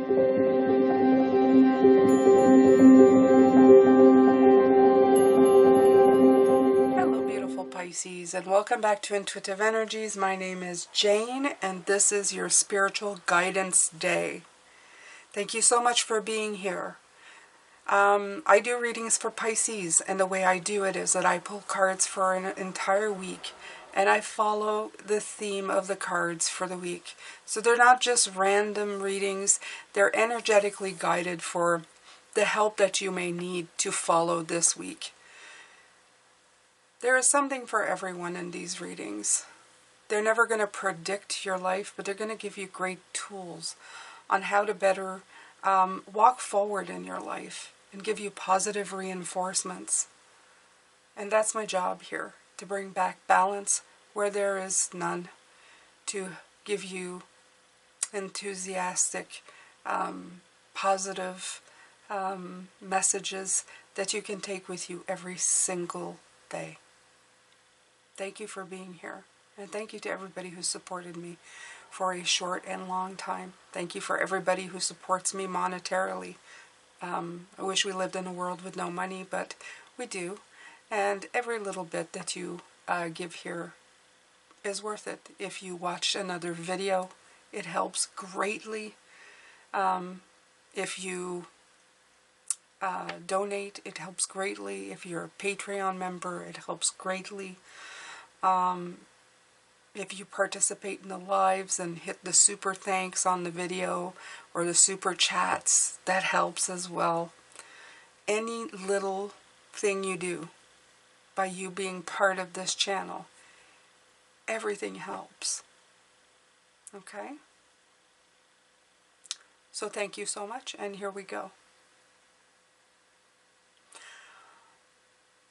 Hello, beautiful Pisces, and welcome back to Intuitive Energies. My name is Jane, and this is your Spiritual Guidance Day. Thank you so much for being here. I do readings for Pisces, and the way I do it is that I pull cards for an entire week, and I follow the theme of the cards for the week. So they're not just random readings, they're energetically guided for the help that you may need to follow this week. There is something for everyone in these readings. They're never going to predict your life, but they're going to give you great tools on how to better walk forward in your life and give you positive reinforcements. And that's my job here, to bring back balance where there is none, to give you enthusiastic, positive messages that you can take with you every single day. Thank you for being here. And thank you to everybody who supported me for a short and long time. Thank you for everybody who supports me monetarily. I wish we lived in a world with no money, but we do. And every little bit that you give here is worth it. If you watch another video, it helps greatly. If you donate, it helps greatly. If you're a Patreon member, it helps greatly. If you participate in the lives and hit the super thanks on the video or the super chats, that helps as well. Any little thing you do by you being part of this channel, everything helps. Okay? So thank you so much, and here we go.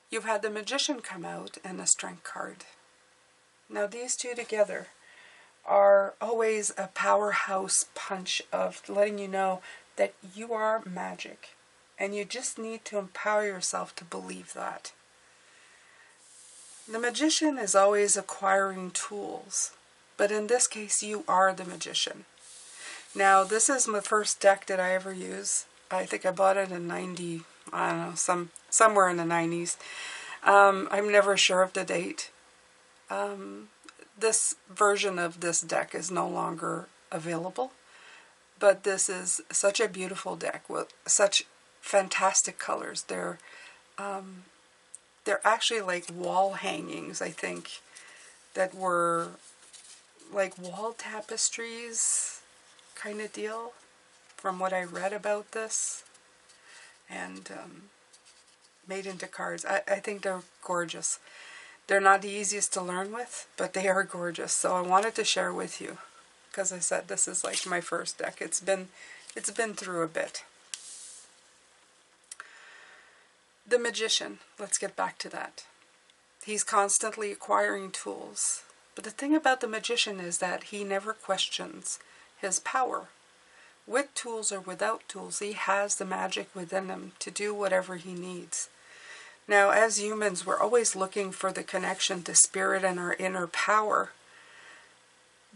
You've had the Magician come out and the Strength card. Now these two together are always a powerhouse punch of letting you know that you are magic, and you just need to empower yourself to believe that. The Magician is always acquiring tools, but in this case you are the Magician. Now this is my first deck that I ever use. I think I bought it in 90, I don't know, somewhere in the 90s. I'm never sure of the date. This version of this deck is no longer available, but this is such a beautiful deck with such fantastic colors. They're actually like wall hangings, I think, that were like wall tapestries kind of deal from what I read about this, and made into cards. I think they're gorgeous. They're not the easiest to learn with, but they are gorgeous. So I wanted to share with you, because I said this is like my first deck. It's been through a bit. The Magician, let's get back to that. He's constantly acquiring tools. But the thing about the Magician is that he never questions his power. With tools or without tools, he has the magic within him to do whatever he needs. Now, as humans, we're always looking for the connection to spirit and our inner power.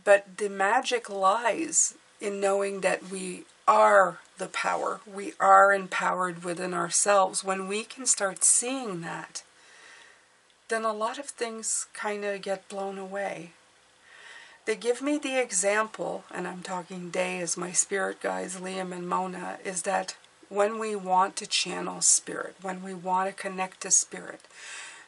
But the magic lies in knowing that we are the power. We are empowered within ourselves. When we can start seeing that, then a lot of things kind of get blown away. They give me the example, and I'm talking they as my spirit guides, Liam and Mona, is that when we want to channel spirit, when we want to connect to spirit,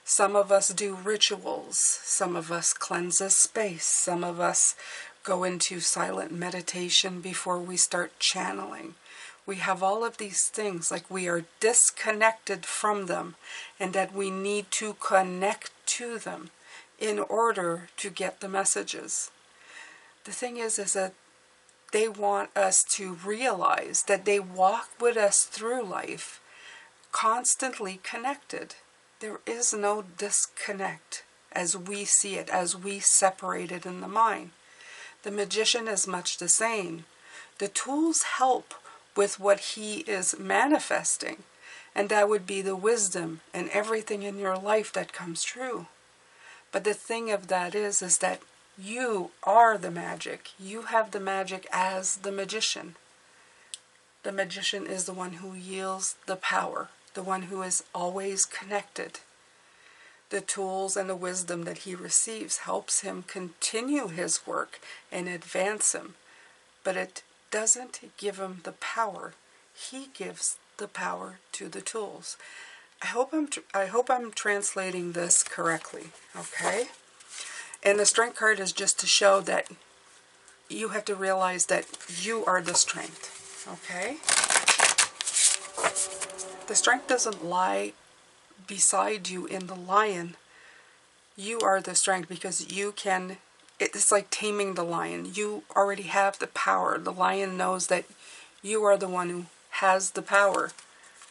some of us do rituals, some of us cleanse a space, some of us go into silent meditation before we start channeling. We have all of these things, like we are disconnected from them, and that we need to connect to them in order to get the messages. The thing is that they want us to realize that they walk with us through life constantly connected. There is no disconnect as we see it, as we separate it in the mind. The Magician is much the same. The tools help with what he is manifesting, and that would be the wisdom and everything in your life that comes true. But the thing of that is that you are the magic. You have the magic as the Magician. The magician is the one who yields the power, the one who is always connected. The tools and the wisdom that he receives helps him continue his work and advance him, but it doesn't give him the power. He gives the power to the tools. I hope I'm translating this correctly, okay? And the strength card is just to show that you have to realize that you are the strength, okay? The strength doesn't lie beside you in the lion. You are the strength because you can, it's like taming the lion. You already have the power. The lion knows that you are the one who has the power,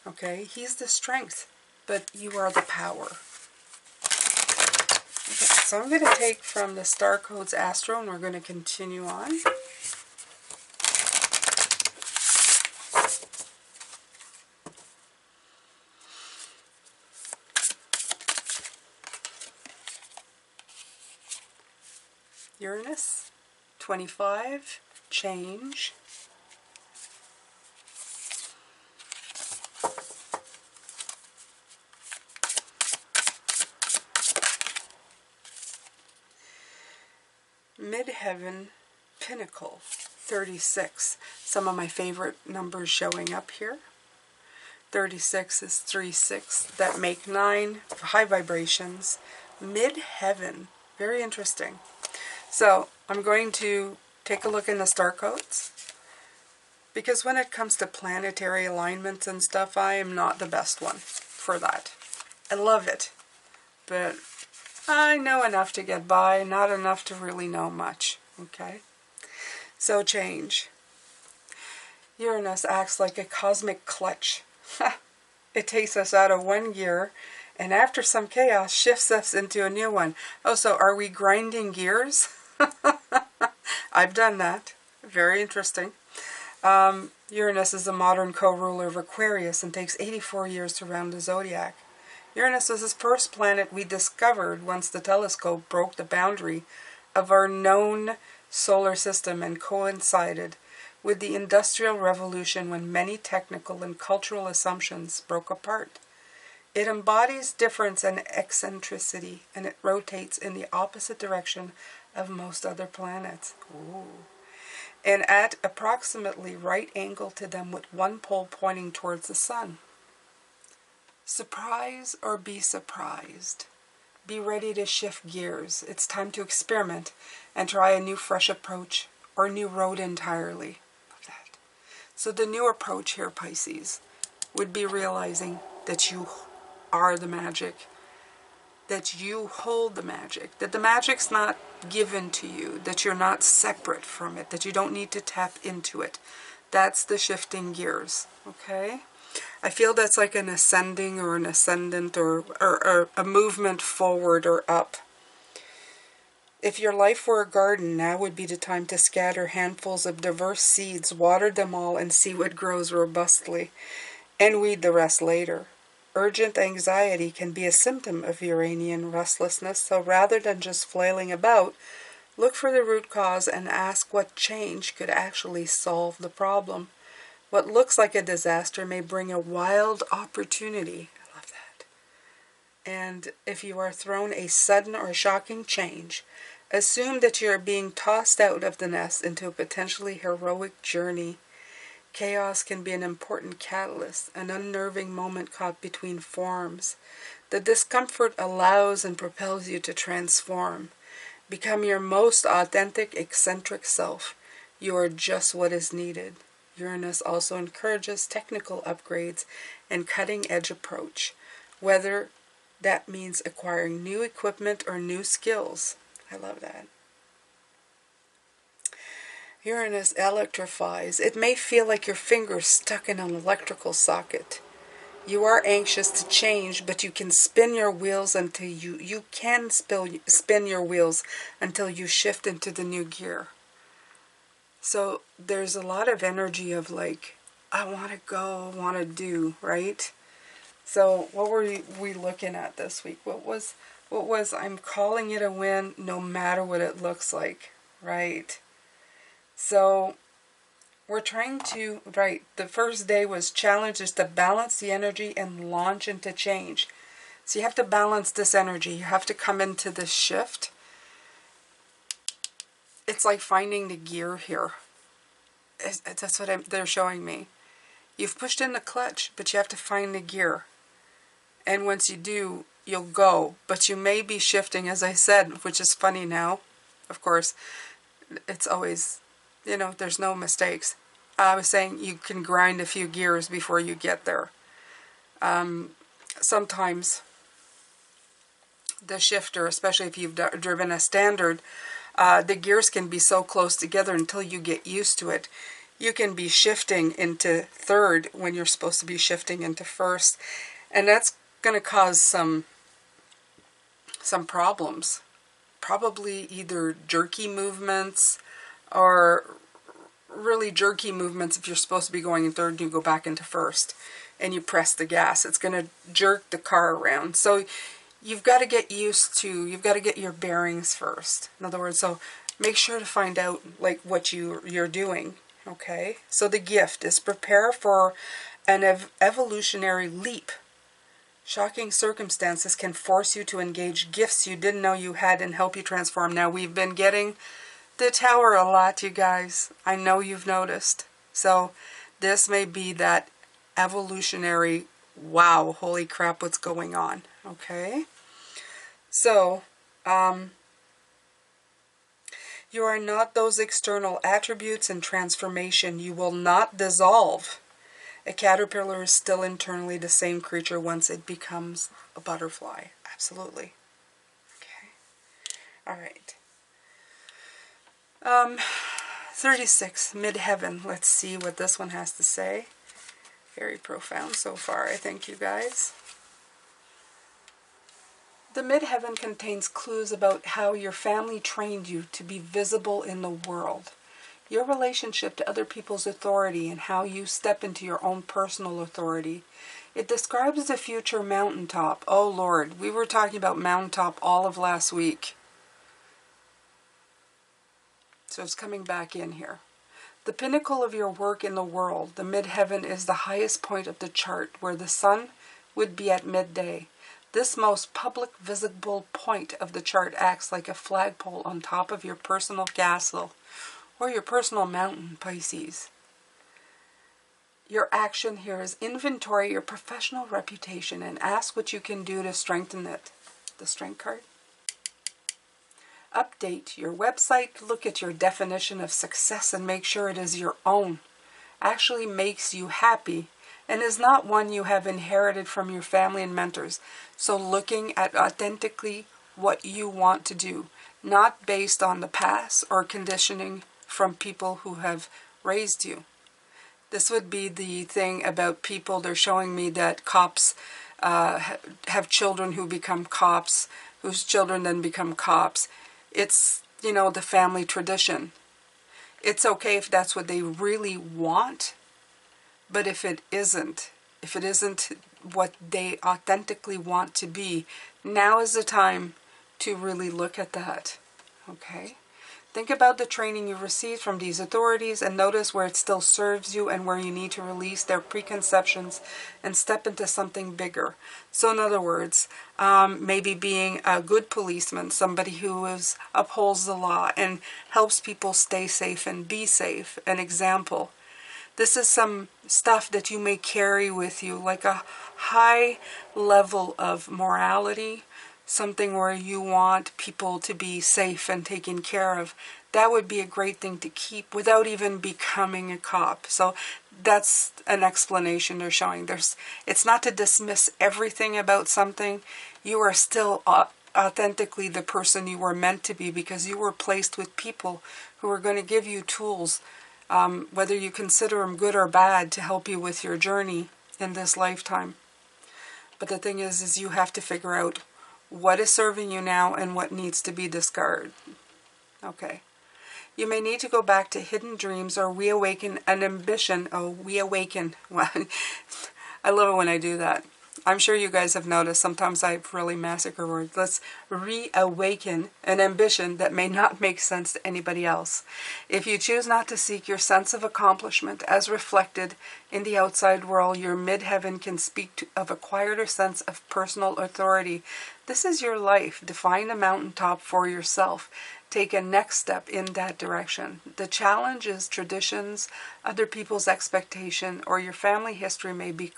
okay? He's the strength, but you are the power. Okay, so I'm going to take from the Star Codes Astro, and we're going to continue on. Uranus, 25, change. Midheaven, Pinnacle, 36. Some of my favorite numbers showing up here. 36 is 3-6 that make 9 high vibrations. Midheaven, very interesting. So I'm going to take a look in the star codes, because when it comes to planetary alignments and stuff, I am not the best one for that. I love it, but I know enough to get by, not enough to really know much, okay? So change. Uranus acts like a cosmic clutch. It takes us out of one gear, and after some chaos, shifts us into a new one. Oh, so are we grinding gears? I've done that. Very interesting. Uranus is the modern co-ruler of Aquarius and takes 84 years to round the zodiac. Uranus was the first planet we discovered once the telescope broke the boundary of our known solar system and coincided with the Industrial Revolution, when many technical and cultural assumptions broke apart. It embodies difference and eccentricity, and it rotates in the opposite direction of most other planets. Ooh. And at approximately right angle to them, with one pole pointing towards the sun. Surprise or be surprised. Be ready to shift gears. It's time to experiment and try a new fresh approach or a new road entirely. Love that. So the new approach here, Pisces, would be realizing that you are the magic, that you hold the magic, that the magic's not given to you, that you're not separate from it, that you don't need to tap into it. That's the shifting gears, okay? I feel that's like an ascending or an ascendant or a movement forward or up. If your life were a garden, now would be the time to scatter handfuls of diverse seeds, water them all, and see what grows robustly, and weed the rest later. Urgent anxiety can be a symptom of Uranian restlessness, so rather than just flailing about, look for the root cause and ask what change could actually solve the problem. What looks like a disaster may bring a wild opportunity. I love that. And if you are thrown a sudden or shocking change, assume that you are being tossed out of the nest into a potentially heroic journey. Chaos can be an important catalyst, an unnerving moment caught between forms. The discomfort allows and propels you to transform. Become your most authentic, eccentric self. You are just what is needed. Uranus also encourages technical upgrades and cutting-edge approach, whether that means acquiring new equipment or new skills. I love that. Uranus electrifies. It may feel like your finger's stuck in an electrical socket. You are anxious to change, but you can spin your wheels until you can spin your wheels until you shift into the new gear. So there's a lot of energy of like, I want to go, I want to do, right? So what were we looking at this week? What was I'm calling it a win no matter what it looks like, right? So We're trying to, right, the first day was challenge is to balance the energy and launch into change. So you have to balance this energy. You have to come into this shift. It's like finding the gear here. That's what they're showing me. You've pushed in the clutch, but you have to find the gear. And once you do, you'll go. But you may be shifting, as I said, which is funny now. Of course, it's always, you know, there's no mistakes. I was saying you can grind a few gears before you get there. Sometimes the shifter, especially if you've driven a standard, the gears can be so close together until you get used to it. You can be shifting into third when you're supposed to be shifting into first. And that's going to cause some problems. Probably either jerky movements or really jerky movements if you're supposed to be going in third and you go back into first and you press the gas. It's going to jerk the car around. So you've got to get used to, you've got to get your bearings first. In other words, so make sure to find out like what you're doing. Okay? So the gift is prepare for an evolutionary leap. Shocking circumstances can force you to engage gifts you didn't know you had and help you transform. Now, we've been getting the Tower a lot, you guys. I know you've noticed. So this may be that evolutionary, wow, holy crap, what's going on? Okay? So, you are not those external attributes in transformation. You will not dissolve. A caterpillar is still internally the same creature once it becomes a butterfly. Absolutely. Okay. All right. 36, Midheaven. Let's see what this one has to say. Very profound so far, I think, you guys. The Midheaven contains clues about how your family trained you to be visible in the world. Your relationship to other people's authority and how you step into your own personal authority. It describes the future mountaintop. Oh Lord, we were talking about mountaintop all of last week. So it's coming back in here. The pinnacle of your work in the world, the Midheaven, is the highest point of the chart, where the sun would be at midday. This most public visible point of the chart acts like a flagpole on top of your personal castle or your personal mountain, Pisces. Your action here is inventory your professional reputation and ask what you can do to strengthen it. The Strength card. Update your website, look at your definition of success and make sure it is your own. Actually makes you happy and is not one you have inherited from your family and mentors. So looking at authentically what you want to do, not based on the past or conditioning from people who have raised you. This would be the thing about people. They're showing me that cops have children who become cops, whose children then become cops. It's, you know, the family tradition. It's okay if that's what they really want, but if it isn't what they authentically want to be, now is the time to really look at that. Okay? Think about the training you received from these authorities and notice where it still serves you and where you need to release their preconceptions and step into something bigger. So in other words, maybe being a good policeman, somebody who upholds the law and helps people stay safe and be safe. An example. This is some stuff that you may carry with you, like a high level of morality, something where you want people to be safe and taken care of. That would be a great thing to keep without even becoming a cop. So that's an explanation they're showing. It's not to dismiss everything about something. You are still authentically the person you were meant to be because you were placed with people who are going to give you tools, whether you consider them good or bad, to help you with your journey in this lifetime. But the thing is you have to figure out what is serving you now and what needs to be discarded. Okay. You may need to go back to hidden dreams or reawaken an ambition. Oh, reawaken. Well, I love it when I do that. I'm sure you guys have noticed sometimes I really massacre words. Let's reawaken an ambition that may not make sense to anybody else. If you choose not to seek your sense of accomplishment as reflected in the outside world, your midheaven can speak of a quieter sense of personal authority. This is your life. Define a mountaintop for yourself. Take a next step in that direction. The challenge is traditions, other people's expectation, or your family history may be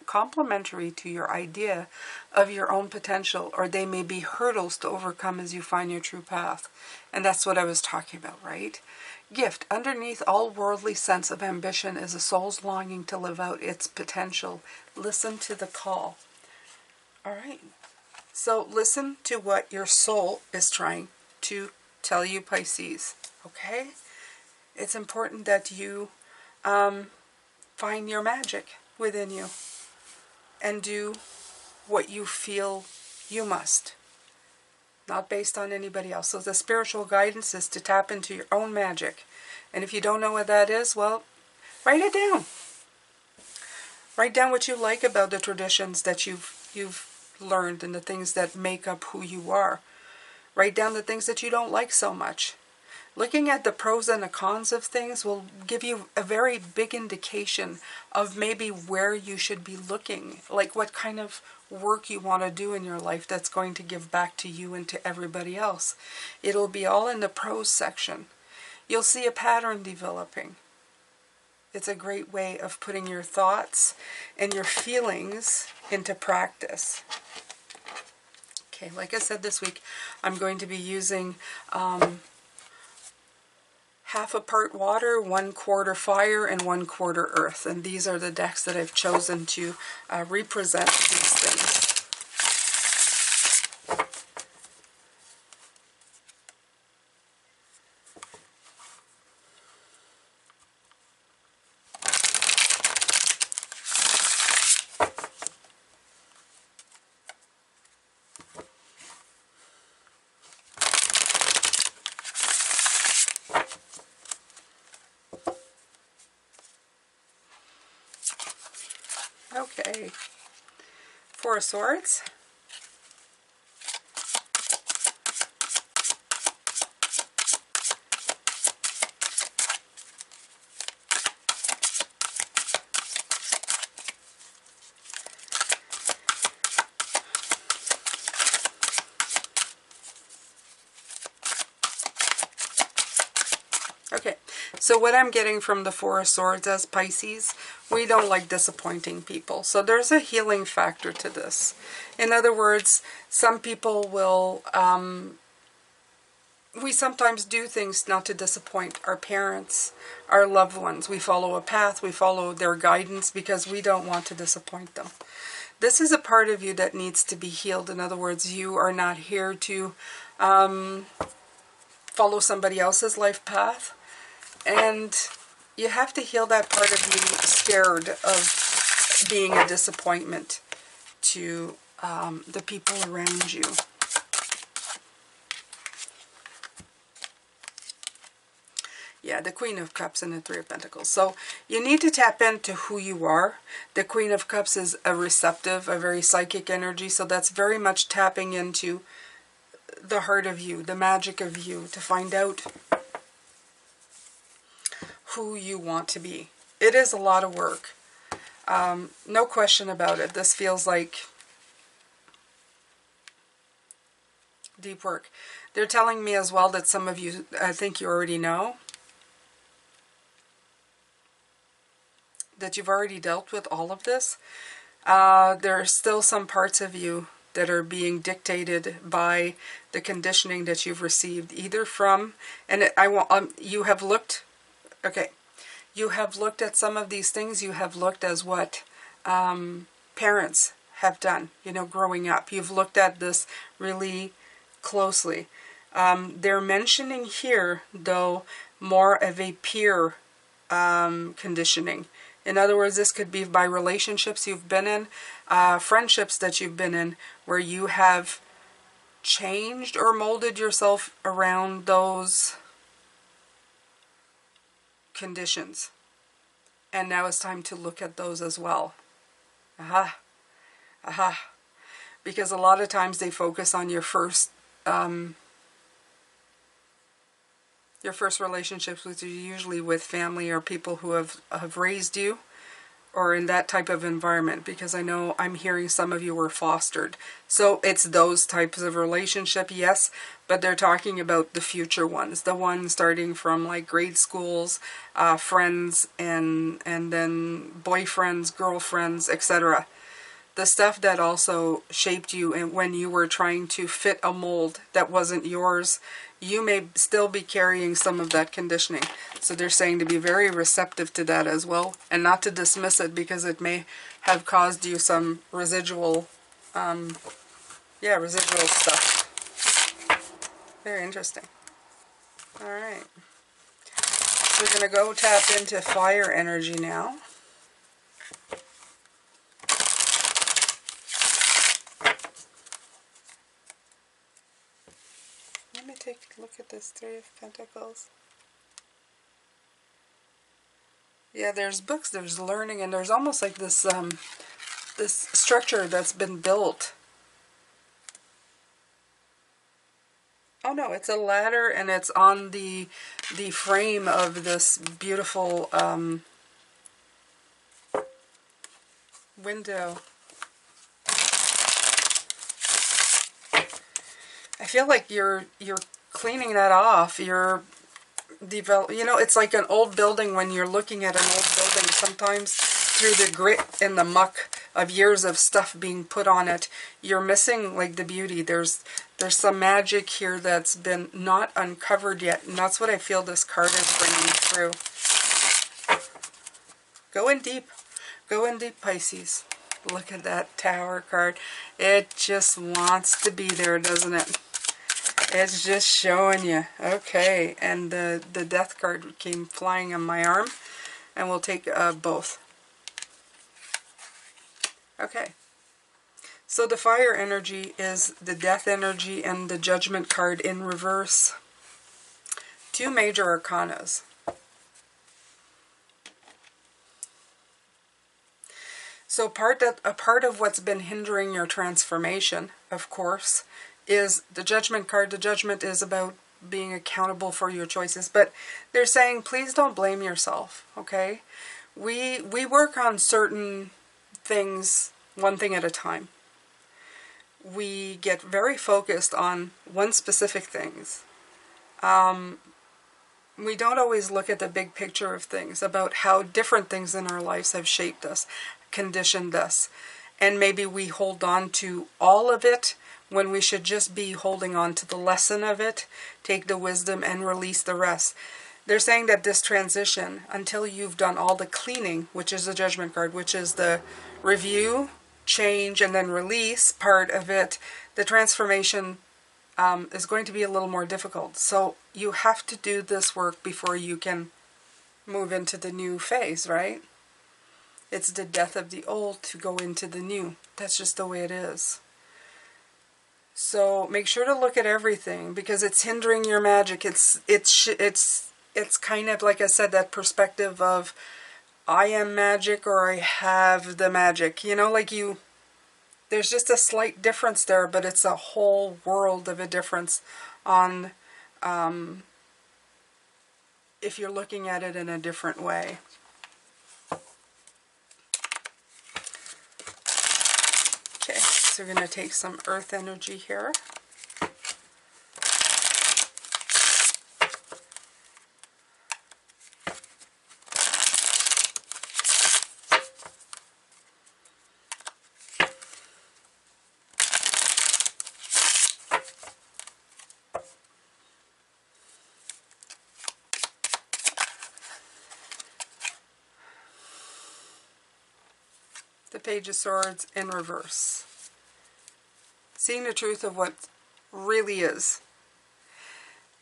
complementary to your idea of your own potential, or they may be hurdles to overcome as you find your true path. And that's what I was talking about, right? Gift. Underneath all worldly sense of ambition is a soul's longing to live out its potential. Listen to the call. All right. So listen to what your soul is trying to tell you, Pisces. Okay? It's important that you find your magic within you and do what you feel you must, not based on anybody else. So the spiritual guidance is to tap into your own magic. And if you don't know what that is, well, write it down. Write down what you like about the traditions that you've learned and the things that make up who you are. Write down the things that you don't like so much. Looking at the pros and the cons of things will give you a very big indication of maybe where you should be looking, like what kind of work you want to do in your life that's going to give back to you and to everybody else. It'll be all in the pros section. You'll see a pattern developing. It's a great way of putting your thoughts and your feelings into practice. Okay, like I said this week, I'm going to be using half a part water, 1/4 fire, and 1/4 earth. And these are the decks that I've chosen to represent these things. Okay, Four of Swords, okay, so what I'm getting from the Four of Swords as Pisces, we don't like disappointing people. So there's a healing factor to this. In other words, some people will, we sometimes do things not to disappoint our parents, our loved ones. We follow a path, we follow their guidance because we don't want to disappoint them. This is a part of you that needs to be healed. In other words, you are not here to follow somebody else's life path. And you have to heal that part of you scared of being a disappointment to the people around you. Yeah, the Queen of Cups and the Three of Pentacles. So you need to tap into who you are. The Queen of Cups is a receptive, a very psychic energy. So that's very much tapping into the heart of you, the magic of you, to find out who you want to be. It is a lot of work. No question about it. This feels like deep work. They're telling me as well that some of you, I think you already know, that you've already dealt with all of this. There are still some parts of you that are being dictated by the conditioning that you've received, either from, and you have looked, okay, you have looked at some of these things, you have looked as what parents have done, you know, growing up. You've looked at this really closely. They're mentioning here, though, more of a peer conditioning. In other words, this could be by relationships you've been in, friendships that you've been in, where you have changed or molded yourself around those conditions. And now it's time to look at those as well. Aha. Because a lot of times they focus on your first relationships, which is usually with family or people who have raised you, or in that type of environment, because I know I'm hearing some of you were fostered. So it's those types of relationship, yes, but they're talking about the future ones, the ones starting from like grade schools, friends, and then boyfriends, girlfriends, etc. The stuff that also shaped you, and when you were trying to fit a mold that wasn't yours, you may still be carrying some of that conditioning. So they're saying to be very receptive to that as well, and not to dismiss it, because it may have caused you some residual, residual stuff. Very interesting. All right. So we're going to go tap into fire energy now. Let me take a look at this Three of Pentacles. Yeah, there's books, there's learning, and there's almost like this this structure that's been built. Oh no, it's a ladder, and it's on the frame of this beautiful window. I feel like you're cleaning that off. You're it's like an old building. When you're looking at an old building, sometimes through the grit and the muck of years of stuff being put on it, you're missing like the beauty. There's some magic here that's been not uncovered yet, and that's what I feel this card is bringing through. Go in deep. Go in deep, Pisces. Look at that Tower card. It just wants to be there, doesn't it? It's just showing you. Okay, and the Death card came flying on my arm, and we'll take both. Okay. So the fire energy is the Death energy and the Judgment card in reverse. Two major arcanas. So a part of what's been hindering your transformation, of course, is the Judgment card. The Judgment is about being accountable for your choices, but they're saying please don't blame yourself, okay? We work on certain things one thing at a time. We get very focused on one specific things. We don't always look at the big picture of things, about how different things in our lives have shaped us, conditioned us, and maybe we hold on to all of it when we should just be holding on to the lesson of it, take the wisdom, and release the rest. They're saying that this transition, until you've done all the cleaning, which is the Judgment card, which is the review, change, and then release part of it, the transformation is going to be a little more difficult. So you have to do this work before you can move into the new phase, right? It's the death of the old to go into the new. That's just the way it is. So make sure to look at everything, because it's hindering your magic. It's kind of, like I said, that perspective of I am magic or I have the magic. You know, like there's just a slight difference there, but it's a whole world of a difference on if you're looking at it in a different way. Okay, so we're going to take some earth energy here. The Page of Swords in reverse. Seeing the truth of what really is.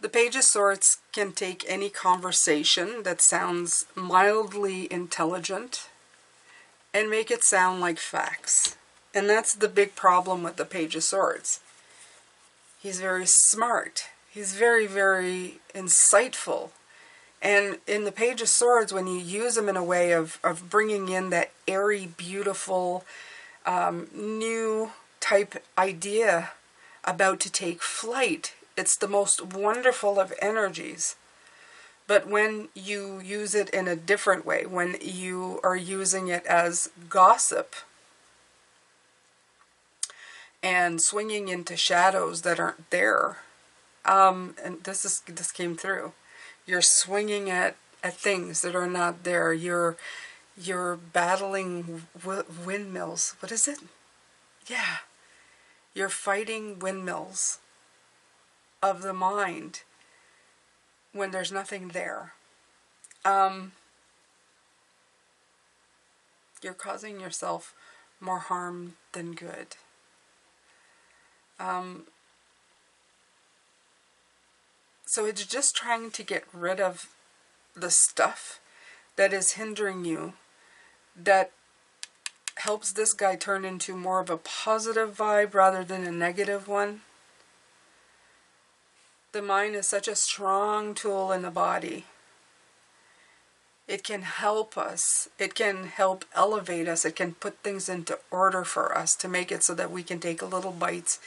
The Page of Swords can take any conversation that sounds mildly intelligent and make it sound like facts. And that's the big problem with the Page of Swords. He's very smart. He's very, very insightful. And in the Page of Swords, when you use him in a way of bringing in that airy, beautiful, new type idea about to take flight. It's the most wonderful of energies. But when you use it in a different way, when you are using it as gossip and swinging into shadows that aren't there, and this came through. You're swinging at things that are not there. You're battling windmills. What is it? Yeah. You're fighting windmills of the mind when there's nothing there. You're causing yourself more harm than good. So it's just trying to get rid of the stuff that is hindering you, that helps this guy turn into more of a positive vibe rather than a negative one. The mind is such a strong tool in the body. It can help us. It can help elevate us. It can put things into order for us to make it so that we can take little bites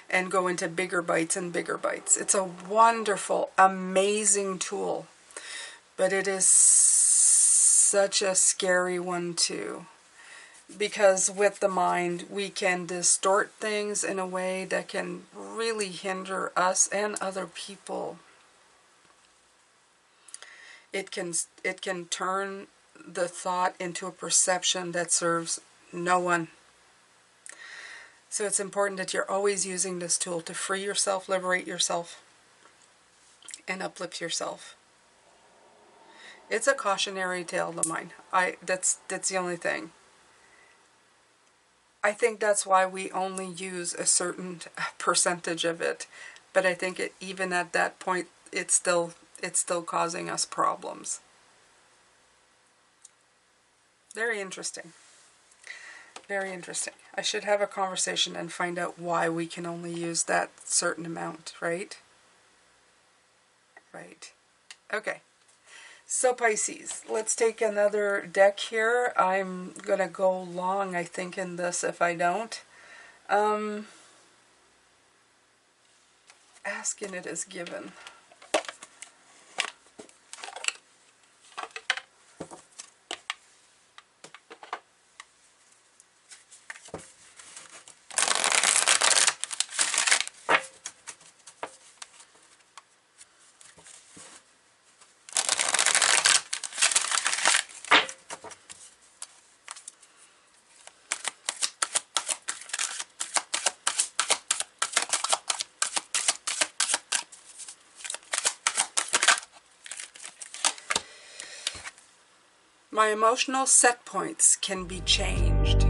and go into bigger bites and bigger bites. It's a wonderful, amazing tool. But it is such a scary one too. Because with the mind, we can distort things in a way that can really hinder us and other people. It can turn the thought into a perception that serves no one. So it's important that you're always using this tool to free yourself, liberate yourself, and uplift yourself. It's a cautionary tale, the mind. That's the only thing. I think that's why we only use a certain percentage of it. But I think even at that point, it's still causing us problems. Very interesting. Very interesting. I should have a conversation and find out why we can only use that certain amount, right? Right. Okay. So Pisces, let's take another deck here. I'm going to go long, I think, in this if I don't. Asking it as given. My emotional set points can be changed.